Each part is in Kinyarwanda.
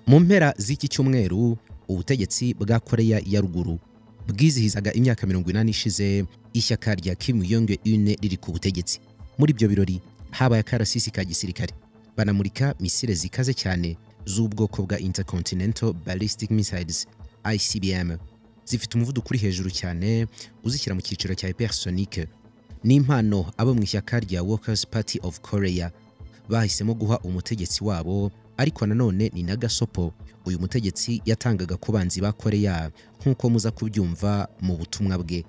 Mu mpera z'iki cyumweru ubutegetsi bwa Korea ya ruguru bwizihizaga imyaka 80 ishize ishyaka rya Kim Jong-un riri ku butegetsi. Muri ibyo birori habaye akarasisi ka gisirikare, banamurika misile zikaze cyane z'ubwoko bwa Intercontinental Ballistic Missiles ICBM, zifite umuvuduko uri hejuru cyane uzishyira mu cyiciro cya hypersonic. Ni impano abo mu ishyaka rya Workers Party of Korea bahisemo guha umutegetsi wabo, ariko nanone ni nagasopo uyu mutegetsi yatangaga ku banzi ba Korea nk'uko muza kubyumva mu butumwa bwe.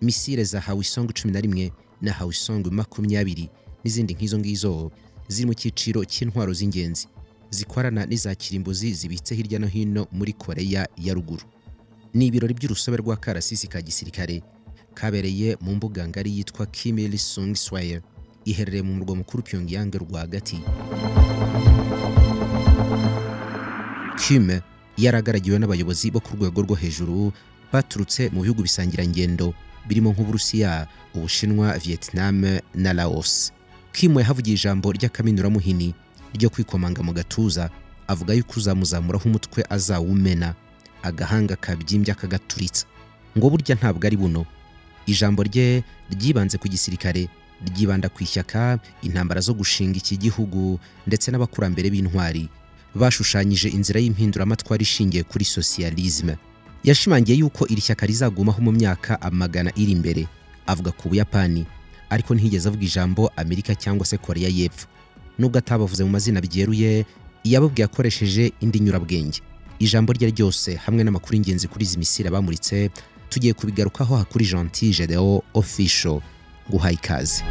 Misile za Hwasong 11 na Hwasong 20 n'izindi nk'izo ngizo ziri mu cyiciro cy'intwaro z'ingenzi zikorana n'iza kirimbuzi zibitse hirya no hino muri Korea ya ruguru. Ni ibirori by'urusobe rwa karasisi ka gisirikare kabereye mu mbuga ngari yitwa Kim Il-sung Square, iherereye mu murwa mukuru Pyongyang rwagati. Kim yaragaragiwe n'abayobozi bo ku rwego rwo hejuru baturutse mu bihugu bisangirangendo birimo nk'Uburusiya, Ubushinwa, Vietnam na Laos. Kim yahavugiye ijambo ry'akaminuramuhini ryo kwikomanga mu gatuza, avuga yuko uzamuzamuraho umutwe azawumena, agahanga kabyimbye akagaturitsa. Ngo burya ntabwo ari buno. Ijambo rye ryibanze ku gisirikare, ryibanda ku ishyaka, intambara zo gushinga iki gihugu ndetse n'abakurambere b'intwari bashushanyije inzira y'impinduramatwara ishingiye kuri socialisme. Yashimangiye yuko iri shyaka rizagumaho mu myaka amagana iri imbere. Avuga ku Buyapani, ariko ntiyigeze avuga ijambo Amerika cyangwa se Korea y'Epfo. Nubwo atabavuze mu mazina byeruye, yababwiye akoresheje indi nyurabwenge. Ijambo rye ryose hamwe n'amakuru y'ingenzi kuri izi misile bamuritse tugiye kubigarukaho hakuri Gentil Gedeon Official. Guhaye ikaze.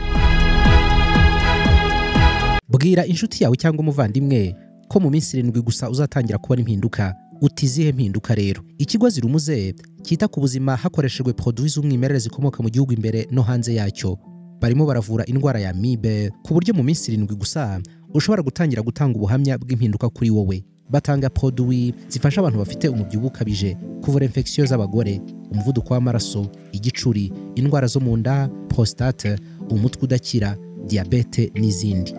Bwira inshuti yawe cyangwa umuvandimwe ko mu minsi 7 gusa uzatangira kubona impinduka. Utizihe mpinduka rero? Ikigo Zirumuze cyita ku buzima hakoreshejwe produits z'umwimerere zikomoka mu gihugu imbere no hanze yacyo, barimo baravura indwara ya amibe ku buryo mu minsi 7 gusa ushobora gutangira gutanga ubuhamya bw'impinduka kuri wowe. Batanga produits zifasha abantu bafite umubyibuho ukabije, kuvura infection z'abagore, umuvuduko w'amaraso, igicuri, indwara zo mu nda, prostate, umutwe udakira, diabete n'izindi.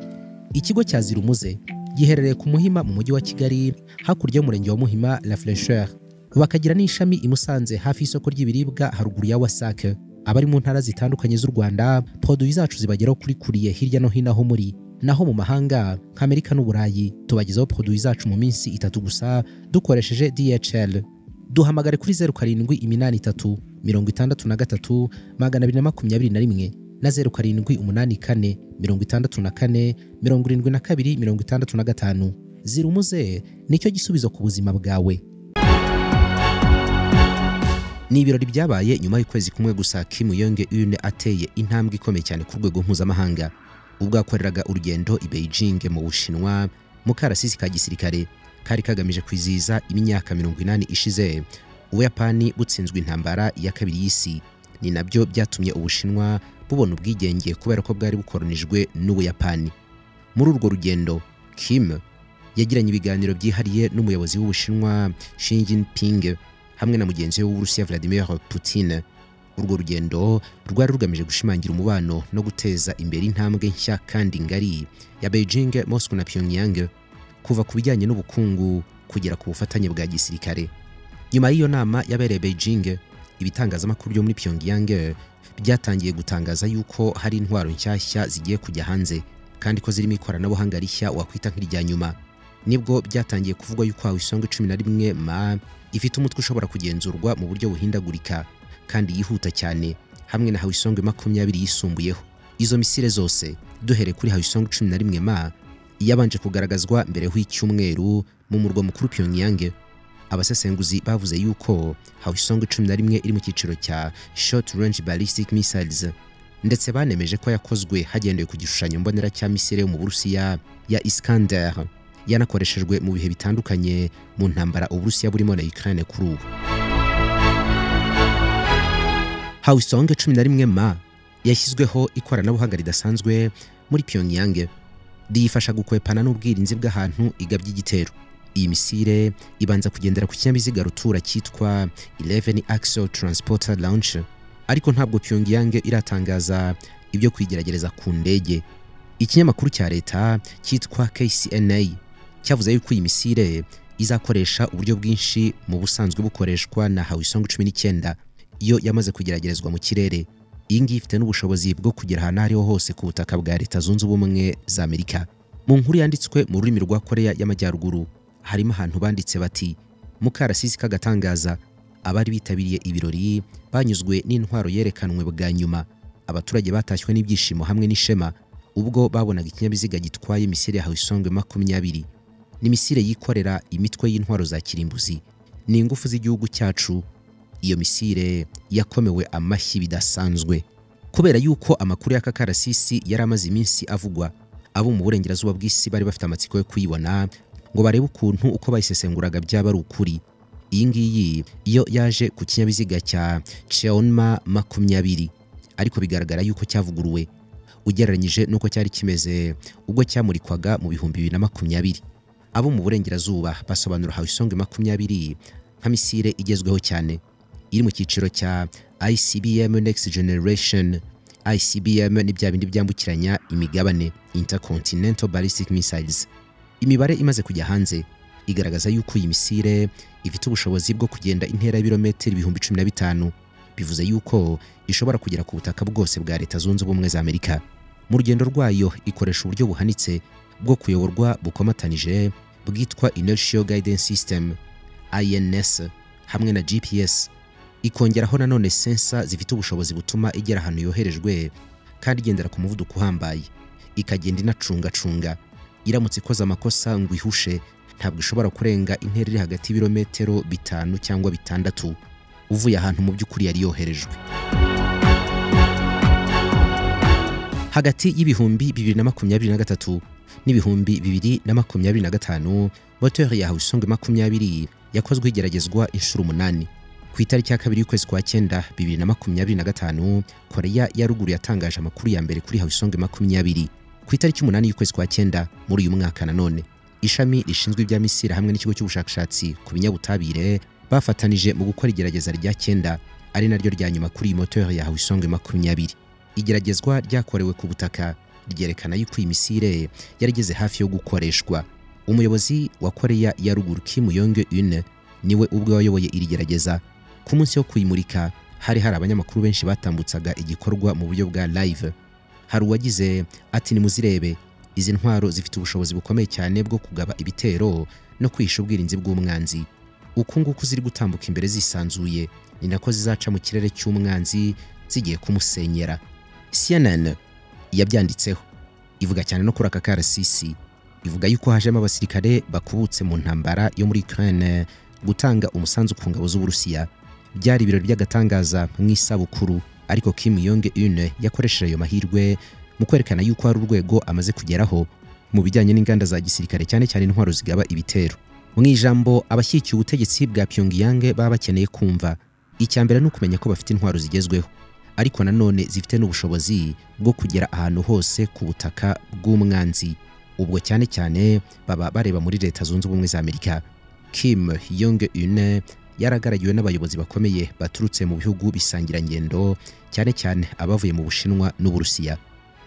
Ikigo cya Zirumuze giherereye ku Muhima mu mujyi wa Kigali, hakurya y'umurenge wa Muhima La Flècheur. Bakagira n'ishami i Musanze hafi y'isoko ry'ibiribwa haruguru ya Wasake. Abari mu ntara zitandukanye z'u Rwanda, produits zacu zibageraho kuri kuriye hirya no hino aho muri. Naho mu mahanga nk'Amerika n'Uburayi tubagezaho produits zacu mu minsi 3 gusa dukoresheje DHL. Duhamagare kuri 0783 63 221 na 0784 64 72 65. Zirumuze nicyo gisubizo ku buzima bwawe. Ni ibirori byabaye nyuma y'ukwezi kumwe gusa Kim Jong-un ateye intambwe ikomeye cyane ku rwego mpuzamahanga, ubwo akoreraga urugendo i Beijing mu Bushinwa mu karasisi ka gisirikare kari kagamije kwizihiza imyaka 80 ishize Ubuyapani butsinzwe intambara ya kabiri y'isi. Ni nabyo byatumye Ubushinwa bubona ubwigenge kubera ko bwari bukoronijwe n'Ubuyapani. Muri urwo rugendo Kim yagiranye ibiganiro byihariye n'umuyobozi w'Ubushinwa Xi Jinping hamwe na mugenzi we w'Uburusiya Vladimir Putin. Urwo rugendo rwari rugamije gushimangira umubano no guteza imbere intambwe nshya kandi ngari ya Beijing, Moscow na Pyongyang, kuva ku bijyanye n'ubukungu kugera ku bufatanye bwa gisirikare. Nyuma y'iyo nama yabereye Beijing, ibitangazamakuru byo muri Pyongyang byatangiye gutangaza yuko hari intwaro nshyashya zigiye kujya hanze kandi ko zirimo ikoranabuhanga rishya wakwita nk'irya nyuma. Nibwo byatangiye kuvugwa yuko Hwasong 11 ma ifite umutwe ushobora kugenzurwa mu buryo buhindagurika kandi yihuta cyane, hamwe na Hwasong 20 yisumbuyeho. Izo misile zose duhere kuri Hwasong 11 ma yabanje kugaragazwa mbere hw'icyumweru mu murwa mukuru Pyongyang. Abasesenguzi bavuze yuko Hwasong 11 iri mu cyiciro cya Short Range Ballistic Missiles, ndetse banemeje ko yakozwe hagendewe ku gishushanyo mbonera cya misile yo mu Burusiya ya Iskander, yanakoreshejwe mu bihe bitandukanye mu ntambara Uburusiya burimo na Ukraine kuri ubu. Hwasong 11 ma yashyizweho ikoranabuhanga ridasanzwe muri Pyongyang riyifasha gukwepana n'ubwirinzi bw'ahantu igabye igitero. Iyi misile ibanza kugendera ku kinyabiziga rutura cyitwa 11 Axle Transporter Launch, ariko ntabwo Pyongyang iratangaza ibyo kwigerageza ku ndege. Ikinyamakuru cya leta cyitwa KCNA cyavuze yuko iyi misile izakoresha uburyo bwinshi mu busanzwe bukoreshwa na Hwasong 19 iyo yamaze kugeragerezwa mu kirere. Iyi ngiyi ifite n'ubushobozi bwo kugera ahantu ariho hose ku butaka bwa Leta Zunze Ubumwe za Amerika. Mu nkuru yanditswe mu rurimi rwa Korea y'Amajyaruguru harimo ahantu banditse bati Mukarasisi k'agatangaza, abari bitabiriye ibirori banyuzwe n'intwaro yerekanwe bwa nyuma. Abaturage batashywe n'ibyishimo hamwe n'ishema ubwo babonaga ikinyabiziga gitwaye misile ya Hwasong 20. Ni misile yikorera imitwe y'intwaro za kirimbuzi. Ni ingufu z'igihugu cyacu. Iyo misile yakomewe amashyi bidasanzwe kubera yuko amakuru y'aka karasisi yari amaze iminsi avugwa. Abo mu burengerazuba bw'isi bari bafite amatsiko yo kuyibona ngo barebe ukuntu uko bayisesenguraga byaba ari ukuri. Iyi ngiyi iyo yaje ku kinyabiziga cya Cheonma 20, ariko bigaragara yuko cyavuguruwe ugereranyije nuko cyari kimeze ubwo cyamurikwaga mu 2020. Abo mu burengerazuba basobanura Hwasong 20 nka misile igezweho cyane, iri mu cyiciro cya ICBM Next Generation. ICBM ni bya bindi byambukiranya imigabane, Intercontinental Ballistic Missiles. Imibare imaze kujya hanze igaragaza yuko iyi misile ifite ubushobozi bwo kugenda intera y'ibirometero 15,000, bivuze yuko ishobora kugera ku butaka bwose bwa Leta Zunze Ubumwe za Amerika. Mu rugendo rwayo ikoresha uburyo buhanitse bwo kuyoborwa bukomatanije bwitwa Inertial Guidance System INS hamwe na GPS. Ikongeraho nanone sensa zifite ubushobozi butuma igera ahantu yoherejwe kandi igendera ku muvuduko uhambaye, ikagenda inacungacunga. Iramutse ikoze amakosa ngo ihushe ntabwo ishobora kurenga intera iri hagati y'ibirometero 5 cyangwa 6 uvuye ahantu mu by'ukuri yari yoherejwe. Hagati y'ibihumbi 2023 n'ibihumbi 2025 moteur ya Hwasong 20 yakozwe igeragezwa inshuro 8. Ku itariki ya 2 y'ukwezi kwa 9 2025 Korea ya Ruguru yatangaje amakuru ya mbere kuri Hwasong 20. Ku itariki 8 y'ukwezi kwa 9 muri uyu mwaka nanone ishami rishinzwe ibya misile hamwe n'ikigo cy'ubushakashatsi ku binyabutabire bafatanije mu gukora igerageza rya 9 ari naryo rya nyuma kuri moteur ya Hwasong 20. Igeragezwa ryakorewe ku butaka ryerekana yuko iyi misile yarigeze hafi yo gukoreshwa. Umuyobozi wa Korea ya Ruguru Kim Yong-un niwe ubwe wayoboye iri gerageza. Ku munsi wo kuyimurika hari abanyamakuru benshi batambutsaga igikorwa mu buryo bwa live. Hari uwagize ati nimuzirebe, izi ntwaro zifite ubushobozi bukomeye cyane bwo kugaba ibitero no kwisha ubwirinzi bw'umwanzi. Uku nguku ziri gutambuka imbere zisanzuye ni nako zizaca mu kirere cy'umwanzi zigiye kumusenyera. CNN yabyanditseho ivuga cyane no kuri aka karasisi, ivuga yuko hajemo abasirikare bakubutse mu ntambara yo muri Ukraine gutanga umusanzu ku ngabo z'Uburusiya. Byari ibirori by'agatangaza mu isabukuru, ariko Kim Jong-un yakoresheje ayo mahirwe mu kwerekana yuko hari urwego amaze kugeraho mu bijyanye n'inganda za gisirikare cyane cyane intwaro zigaba ibitero. Mu ijambo abashyigikiye ubutegetsi bwa Pyongyang baba bakeneye kumva, icyambere no kumenya ko bafite intwaro zigezweho, ariko nanone zifite n'ubushobozi bwo kugera ahantu hose ku butaka bw'umwanzi. Ubwo cyane cyane baba bareba muri Leta Zunze Ubumwe za Amerika. Kim Jong-un yaragaragiwe n'abayobozi bakomeye baturutse mu bihugu bisangira ngendo, cyane cyane abavuye mu Bushinwa n'Uburusiya.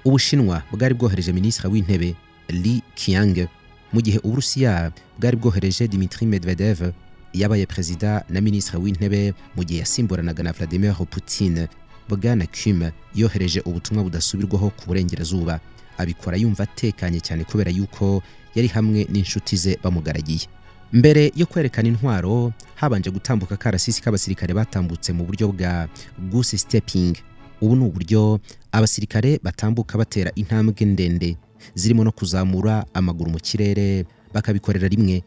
Ubushinwa bwari bwohereje Minisitiri w'Intebe Li Qiang, mu gihe Uburusiya bwari bwohereje Dmitry Medvedev yabaye perezida na Minisitiri w'Intebe mu gihe yasimburanaga na Vladimir Putin. Bwana Kim yohereje ubutumwa budasubirwaho ku burengerazuba, abikora yumva atekanye cyane kubera yuko yari hamwe n'inshuti ze bamugaragiye. Mbere yo kwerekana intwaro habanje gutambuka karasisi k'abasirikare batambutse mu buryo bwa goose stepping. Ubu ni uburyo abasirikare batambuka batera intambwe ndende zirimo no kuzamura amaguru mu kirere, bakabikorera rimwe,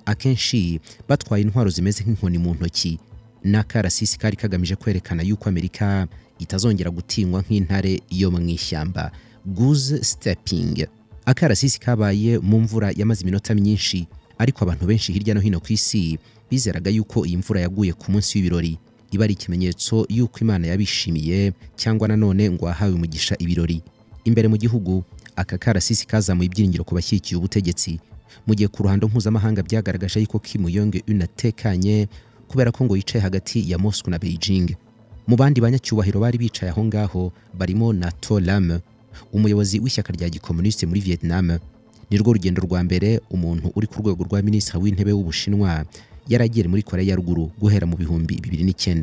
akenshi batwaye intwaro zimeze nk'inkoni mu ntoki. N'akarasisi kari kagamije kwerekana yuko Amerika itazongera gutinywa nk'intare yo mu ishyamba. Goose stepping. Akarasisi kabaye mu mvura yamaze iminota myinshi, ariko abantu benshi hirya no hino ku isi bizeraga yuko iyi mvura yaguye ku munsi w'ibirori iba ari ikimenyetso yuko Imana yabishimiye cyangwa nanone ngo ahawe umugisha ibirori. Imbere mu gihugu aka karasisi kazamuye ibyiringiro ku bashyigikiye ubutegetsi, mu gihe ku ruhando mpuzamahanga byagaragaje yuko Kim Jong-un atekanye kubera ko ngo yicaye hagati ya Moscow na Beijing. Mu bandi banyacyubahiro bari bicaye aho ngaho barimo na To Lam, umuyobozi w'ishyaka rya gikomuniste muri Vietnam, nirwo rugendo rwa mbere umuntu uri ku rwego rwa minisitiri w'intebe w'Ubushinwa yaragiye muri Korea ya Ruguru guhera mu bihumbi 2009.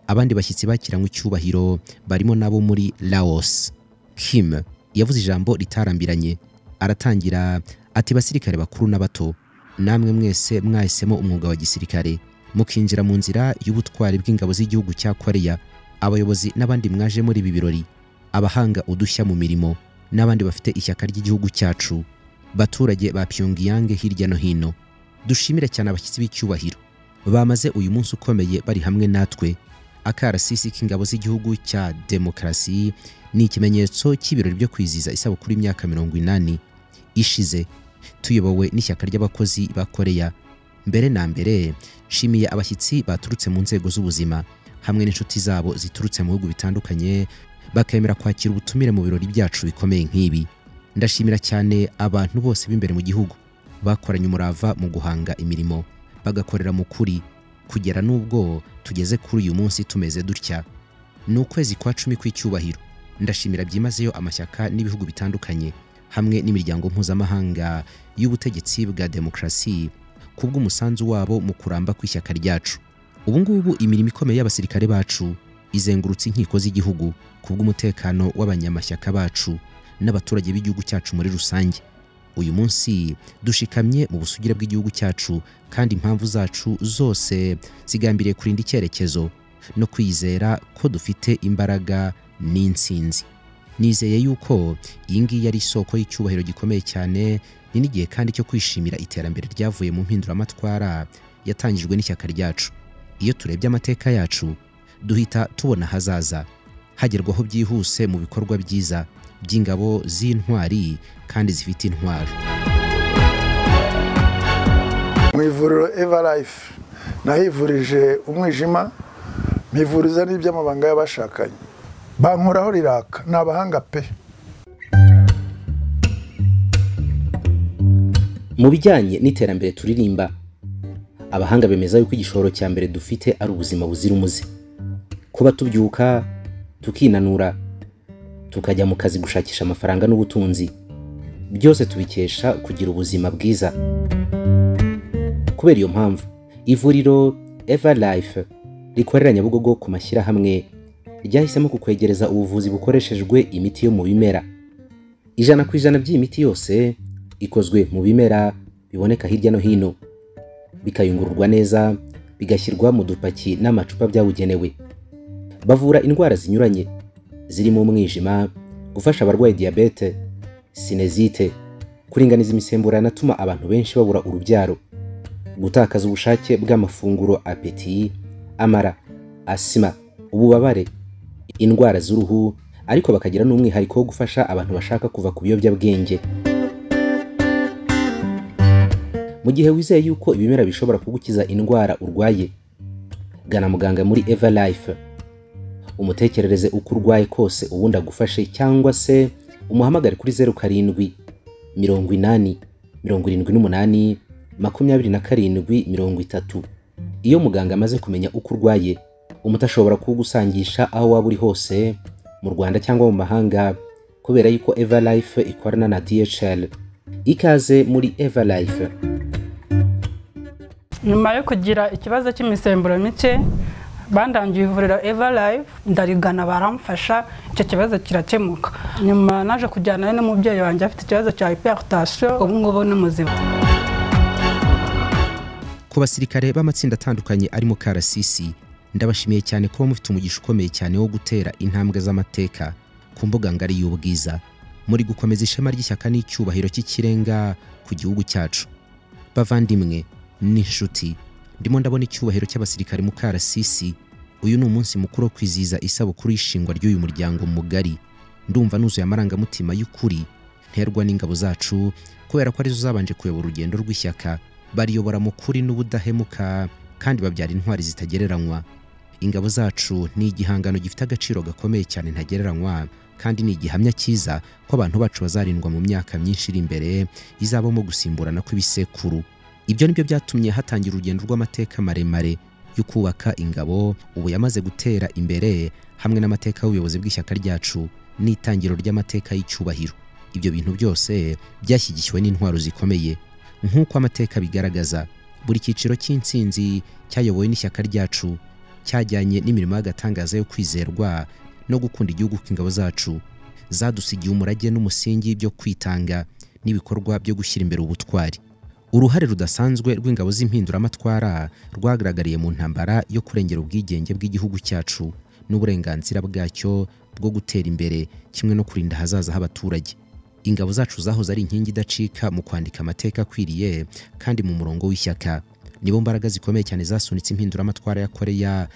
Abandi bashyitsi bakiranywe icyubahiro barimo nabo muri Laos. Kim yavuze ijambo ritarambiranye, aratangira ati basirikare bakuru n'abato, namwe mwese mwahisemo umwuga wa gisirikare mukinjira mu nzira y'ubutwari bw'ingabo z'igihugu cya Korea. Abayobozi n'abandi mwaje muri ibi birori, abahanga udushya mu mirimo n'abandi bafite ishyaka ry'igihugu cyacu, baturage ba Pyongyang hirya no hino, dushimire cyane abashyitsi b'icyubahiro bamaze uyu munsi ukomeye bari hamwe natwe. Akarasisi k'ingabo z'igihugu cya demokarasi ni ikimenyetso cy'ibirori byo kwizihiza isabukuru y'imyaka 80 ishize tuyobowe n'ishyaka ry'abakozi ba Korea. Mbere na mbere shimiye abashyitsi baturutse mu nzego z'ubuzima hamwe n'inshuti zabo ziturutse mu bihugu bitandukanye bakemera kwakira ubutumire mu birori byacu bikomeye nk'ibi. Ndashimira cyane abantu bose b'imbere mu gihugu bakoranye umurava mu guhanga imirimo, bagakorera mu kuri kugera n'ubwo tugeze kuri uyu munsi tumeze dutya. Ni ukwezi kwa 10 kw'icyubahiro. Ndashimira byimazeyo amashyaka n'ibihugu bitandukanye hamwe n'imiryango mpuzamahanga y'ubutegetsi bwa demokarasi kubw'umusanzu wabo mu kuramba kw'ishyaka ryacu. Ubu ngubu imirimo ikomeye y'abasirikare bacu izengurutse inkiko z'igihugu kubw'umutekano w'abanyamashyaka bacu n'abaturage b'igihugu cyacu muri rusange. Uyu munsi dushikamye mu busugire bw'igihugu cyacu kandi impamvu zacu zose zigambiriye kurinda icyerekezo no kwizera ko dufite imbaraga n'insinzi. Nizeye yuko iyi ngiyi ari isoko y'icyubahiro gikomeye cyane, ni n'igihe kandi cyo kwishimira iterambere ryavuye mu mpinduramatwara yatangijwe n'ishyaka ryacu. Iyo turebye amateka yacu duhita tubona hazaza hagerwaho byihuse mu bikorwa byiza by'ingabo z'intwari kandi zifite intwaro. Mu ivuriro Everlife nahivurije umwijima, mpivuriza n'iby'amabanga y'abashakanye, bankoraho riraka, ni abahanga pe. Mu bijyanye n'iterambere turirimba, abahanga bemeza yuko igishoro cya mbere dufite ari ubuzima buzira umuze. Kuba tubyuka tukinanura tukajya mu kazi gushakisha amafaranga n'ubutunzi, byose tubikesha kugira ubuzima bwiza. Kubera iyo mpamvu ivuriro Everlife rikorera Nyabugogo ku mashyirahamwe ryahisemo kukwegereza ubuvuzi bukoreshejwe imiti yo mu bimera. 100% by'iyi miti yose ikozwe mu bimera biboneka hirya no hino, bikayungururwa neza bigashyirwa mu dupaki n'amacupa byabugenewe. Bavura indwara zinyuranye zirimo umwijima, gufasha abarwaye diabete, sinezite, kuringaniza imisemburo yanatuma abantu benshi babura urubyaro, gutakaza ubushake bw'amafunguro appétit, amara, asima, ububabare, indwara z'uruhu, ariko bakagira n'umwihariko wo gufasha abantu bashaka kuva ku biyobyabwenge. Mu gihe wizeye yuko ibimera bishobora kugukiza indwara urwaye, gana muganga muri Everlife umutekerereze uko urwaye kose ubundi agufashe, cyangwa se umuhamagare kuri 07 80 78 27 Iyo muganga amaze kumenya uko urwaye, umutashobora kugusangisha aho waba uri hose mu Rwanda cyangwa mu mahanga, kubera yuko Everlife ikorana na DHL. Ikaze muri Everlife. Nyuma yo kugira ikibazo cy'imisemburo mike, bandangiye ivuriro Everlife, ndarigana baramfasha, icyo kibazo kirakemuka. Nyuma naje kujyana n'umubyeyi wanjye afite ikibazo cya hypertension, ubu ngubu ni muzima. Ku basirikare b'amatsinda atandukanye ari mu karasisi, ndabashimiye cyane kuba mufite umugisha ukomeye cyane wo gutera intambwe z'amateka ku mbuga ngari y'ubwiza, muri gukomeza ishema ry'ishyaka n'icyubahiro cy'ikirenga ku gihugu cyacu. Bavandimwe n'inshuti, ndimo ndabona icyubahiro cy'abasirikare mu karasisi. Uyu ni umunsi mukuru wo kwizihiza isabukuru y'ishingwa ry'uyu muryango mugari. Ndumva nuzuye amarangamutima y'ukuri nterwa n'ingabo zacu, kubera ko arizo zabanje kuyobora urugendo rw'ishyaka, bariyobora mu kuri n'ubudahemuka kandi babyara intwari zitagereranywa. Ingabo zacu ni igihangano gifite agaciro gakomeye cyane ntagereranywa, kandi ni igihamya cyiza ko abantu bacu bazarindwa mu myaka myinshi iri imbere izabamo gusimburana kw'ibisekuru. Ibyo nibyo byatumye hatangira urugendo rw'amateka maremare yo kubaka ingabo ubu yamaze gutera imbere, hamwe n'amateka y'ubuyobozi bw'ishyaka ryacu n'itangiro ry'amateka y'icyubahiro. ibyo bintu byose byashyigikiwe n'intwaro zikomeye nk'uko amateka bigaragaza. Buri cyiciro cy'intsinzi cyayobowe n'ishyaka ryacu cyajyanye n'imirimo y'agatangaza yo kwizerwa no gukunda igihugu k'ingabo zacu zadusigiye umurage n'umusingi byo kwitanga n'ibikorwa byo gushyira imbere ubutwari. Uruhare rudasanzwe rw'ingabo z'impinduramatwara rwagaragariye mu ntambara yo kurengera ubwigenge bw'igihugu cyacu n'uburenganzira bwacyo bwo gutera imbere kimwe no kurinda ahazaza h'abaturage. Ingabo zacu zahoze ari inkingi idacika mu kwandika amateka akwiriye kandi mu murongo w'ishyaka. Nibo mbaraga zikomeye cyane zasunitse impinduramatwara ya Korea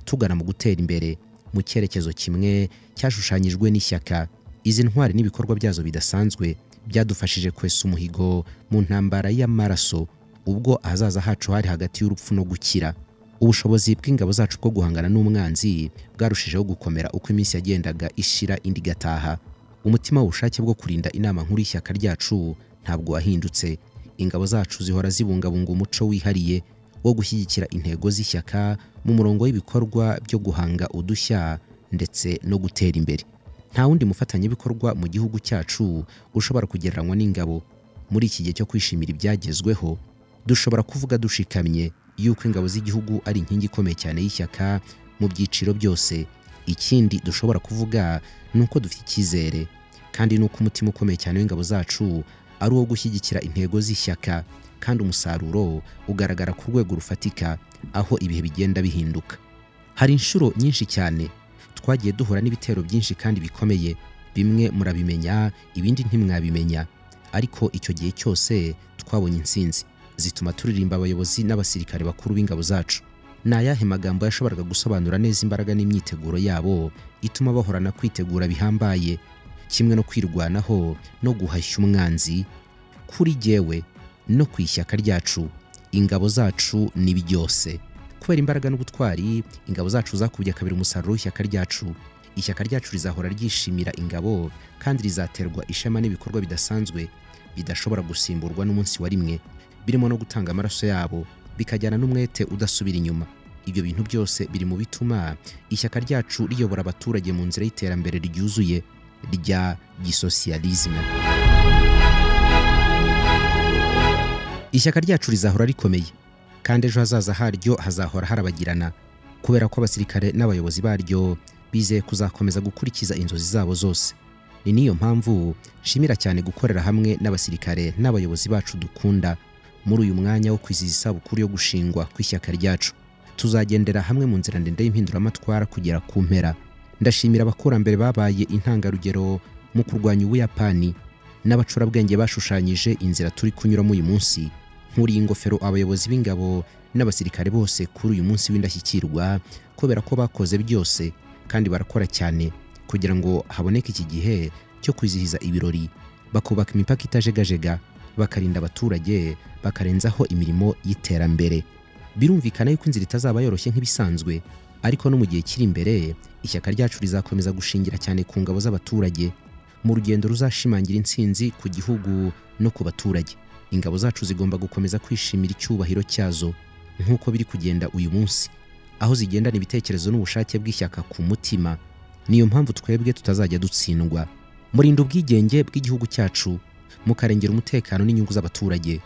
tugana mu gutera imbere mu cyerekezo kimwe cyashushanyijwe n'ishyaka. Izi ntwari n'ibikorwa byazo bidasanzwe byadufashije kwesa umuhigo mu ntambara y'amaraso ubwo ahazaza hacu hari hagati y'urupfu no gukira. Ubushobozi bw'ingabo zacu bwo guhangana n'umwanzi bwarushijeho gukomera uko iminsi yagendaga ishira indi gataha. Umutima w'ubushake bwo kurinda inama nkuru y'ishyaka ryacu ntabwo wahindutse. Ingabo zacu zihora zibungabunga umuco wihariye wo gushyigikira intego z'ishyaka mu murongo w'ibikorwa byo guhanga udushya ndetse no gutera imbere. Nta wundi mufatanyabikorwa mu gihugu cyacu ushobora kugereranywa n'ingabo. Muri iki gihe cyo kwishimira ibyagezweho dushobora kuvuga dushikamye yuko ingabo z'igihugu ari inkingi ikomeye cyane y'ishyaka mu byiciro byose. Ikindi dushobora kuvuga nuko dufite icyizere kandi nuko umutima ukomeye cyane w'ingabo zacu ari uwo gushyigikira intego z'ishyaka kandi umusaruro ugaragara ku rwego rufatika aho ibihe bigenda bihinduka. Hari inshuro nyinshi cyane twagiye duhura n'ibitero byinshi kandi bikomeye, bimwe murabimenya ibindi ntimwabimenya, ariko icyo gihe cyose twabonye intsinzi zituma turirimba abayobozi n'abasirikare bakuru b'ingabo zacu. Ni ayahe magambo yashoboraga gusobanura neza imbaraga n'imyiteguro yabo ituma bahorana kwitegura bihambaye kimwe no kwirwanaho no guhashya umwanzi? Kuri jyewe no ku ishyaka ryacu ingabo zacu ni byose. Kubera imbaraga n'ubutwari ingabo zacu zakubye kabiri umusaruro w'ishyaka ryacu. Ishyaka ryacu rizahora ryishimira ingabo kandi rizaterwa ishema n'ibikorwa bidasanzwe bidashobora gusimburwa n'umunsi wa rimwe, birimo no gutanga amaraso yabo bikajyana n'umwete udasubira inyuma. Ibyo bintu byose biri mu bituma ishyaka ryacu riyobora abaturage mu nzira y'iterambere ryuzuye rya gisosiyalizme. Ishyaka ryacu rizahora rikomeye kandi ejo hazaza haryo hazahora harabagirana kubera ko abasirikare n'abayobozi baryo bizeye kuzakomeza gukurikiza inzozi zabo zose. Ni niyo mpamvu nshimira cyane gukorera hamwe n'abasirikare n'abayobozi bacu dukunda muri uyu mwanya wo kwizihiza isabukuru yo gushingwa kw'ishyaka ryacu. Tuzagendera hamwe mu nzira ndende y'impinduramatwara kugera ku mpera. Ndashimira abakurambere babaye intangarugero mu kurwanya Ubuyapani n'abacurabwenge bashushanyije inzira turi kunyuramo uyu munsi. Nkuriye ingofero abayobozi b'ingabo n'abasirikare bose kuri uyu munsi w'indashyikirwa kubera ko bakoze byose kandi barakora cyane kugira ngo haboneke iki gihe cyo kwizihiza ibirori, bakubaka imipaka itajegajega, bakarinda abaturage, bakarenzaho imirimo y'iterambere. Birumvikana yuko inzira itazaba yoroshye nk'ibisanzwe, ariko no mu gihe kiri imbere ishyaka ryacu rizakomeza gushingira cyane ku ngabo z'abaturage mu rugendo ruzashimangira intsinzi ku gihugu no ku baturage. Ingabo zacu zigomba gukomeza kwishimira icyubahiro cyazo nk'uko biri kugenda uyu munsi, aho zigendana ibitekerezo n'ubushake bw'ishyaka ku mutima. Niyo mpamvu twebwe tutazajya dutsindwa. Murinda ubwigenge bw'igihugu cyacu, mukarengera umutekano n'inyungu z'abaturage.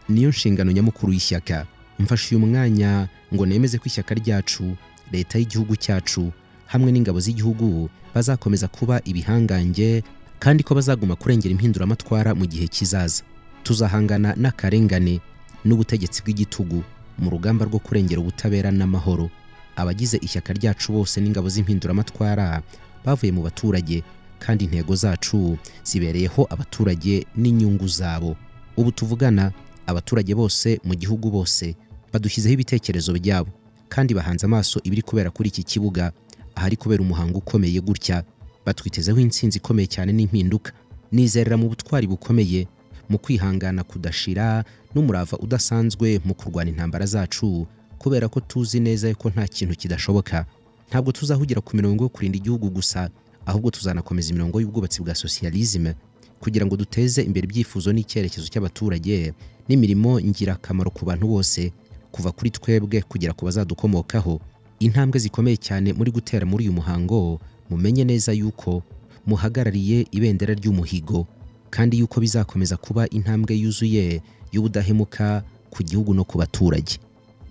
Niyo nshingano nyamukuru y'ishyaka. Mfashe uyu mwanya ngo nemeze ko ishyaka ryacu, leta y'igihugu cyacu hamwe n'ingabo z'igihugu bazakomeza kuba ibihangange kandi ko bazaguma kurengera impinduramatwara mu gihe kizaza. Tuzahangana n'akarengane n'ubutegetsi bw'igitugu mu rugamba rwo kurengera ubutabera n'amahoro. Abagize ishyaka ryacu bose n'ingabo z'impinduramatwara bavuye mu baturage kandi intego zacu zibereyeho abaturage n'inyungu zabo. Ubu tuvugana abaturage bose mu gihugu bose badushyizeho ibitekerezo byabo kandi bahanze amaso ibiri kubera kuri iki kibuga ahari kubera umuhango ukomeye gutya. Batwitezeho intsinzi ikomeye cyane n'impinduka. Nizerera mu butwari bukomeye, mu kwihangana kudashira n'umurava udasanzwe mu kurwana intambara zacu kubera ko tuzi neza ko nta kintu kidashoboka. Ntabwo tuzahugira ku mirongo yo kurinda igihugu gusa, ahubwo tuzanakomeza imirongo y'ubwubatsi bwa socialisme kugira ngo duteze imbere ibyifuzo n'icyerekezo cy'abaturage n'imirimo ngirakamaro ku bantu bose, kuva kuri twebwe kugera ku bazadukomokaho. Intambwe zikomeye cyane muri gutera muri uyu muhango, mumenye neza yuko muhagarariye ibendera ry'umuhigo. kandi yuko bizakomeza kuba intambwe yuzuye y'ubudahemuka ku gihugu no ku baturage.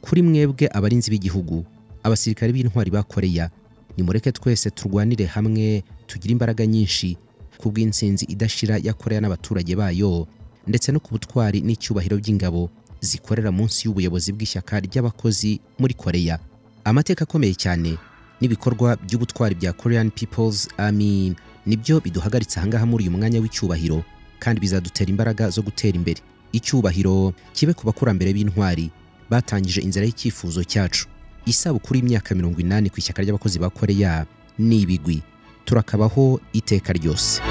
Kuri mwebwe abarinzi b'igihugu, abasirikare b'intwari ba Korea, nimureke twese turwanire hamwe, tugire imbaraga nyinshi kubw'intsinzi idashira ya Korea n'abaturage bayo, ndetse no ku butwari n'icyubahiro by'ingabo zikorera munsi y'ubuyobozi bw'ishyaka ry'abakozi muri Korea. Amateka akomeye cyane n'ibikorwa by'ubutwari bya Korean People's Army nibyo biduhagaritse ahangaha muri uyu mwanya w'icyubahiro, kandi bizadutera imbaraga zo gutera imbere. Icyubahiro kibe ku bakurambere b'intwari batangije inzira y'icyifuzo cyacu. Isabukuru y'imyaka 80 ku ishyaka ry'abakozi ba Korea ni ibigwi, turakabaho iteka ryose.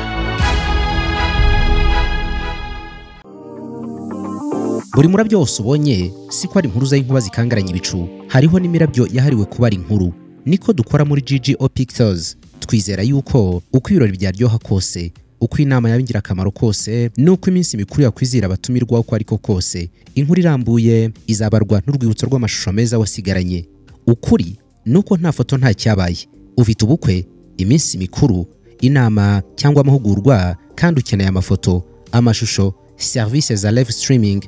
Buri murabyo wose ubonye si ko ari impuruza y'inkuba zikangaranya ibicu, hariho n'imirabyo yahariwe kuba ari inkuru. Niko dukora muri GGO Pictures. Twizera yuko uko ibirori byaryoha kose, uko inama yabingira akamaro kose, nuko iminsi mikuru yakwizira abatumirwa uko ariko kose, inkuru irambuye izabarwa n'urwibutso rw'amashusho meza wasigaranye. Ukuri nuko nta foto nta cyabaye. Ufite ubukwe, iminsi mikuru, inama cyangwa amahugurwa, kandi ukeneye amafoto, amashusho, service za live streaming,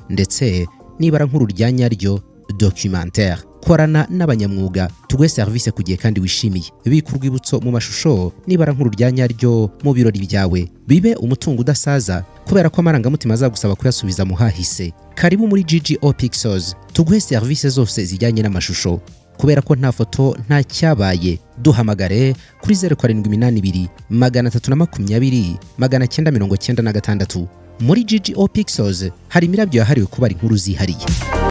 ndetse nibara nkuru rya nyaryo documentaire. Korana n'abanyamwuga tuguhe service kugiye kandi wishimiye. Bika urwibutso mu mashusho nibara nkuru rya nyaryo mu birori byawe, bibe umutungo udasaza kubera ko amarangamutima azagusaba kuyasubiza mu hahise. Karibu muri GGO Pictures, tuguhe service zose zijyanye n'amashusho. Kubera ko nta foto nta cyabaye, duhamagare kuri 0782 320 996. Muri GGO Pictures hari imirabyo yahariwe kuba ari inkuru zihariye.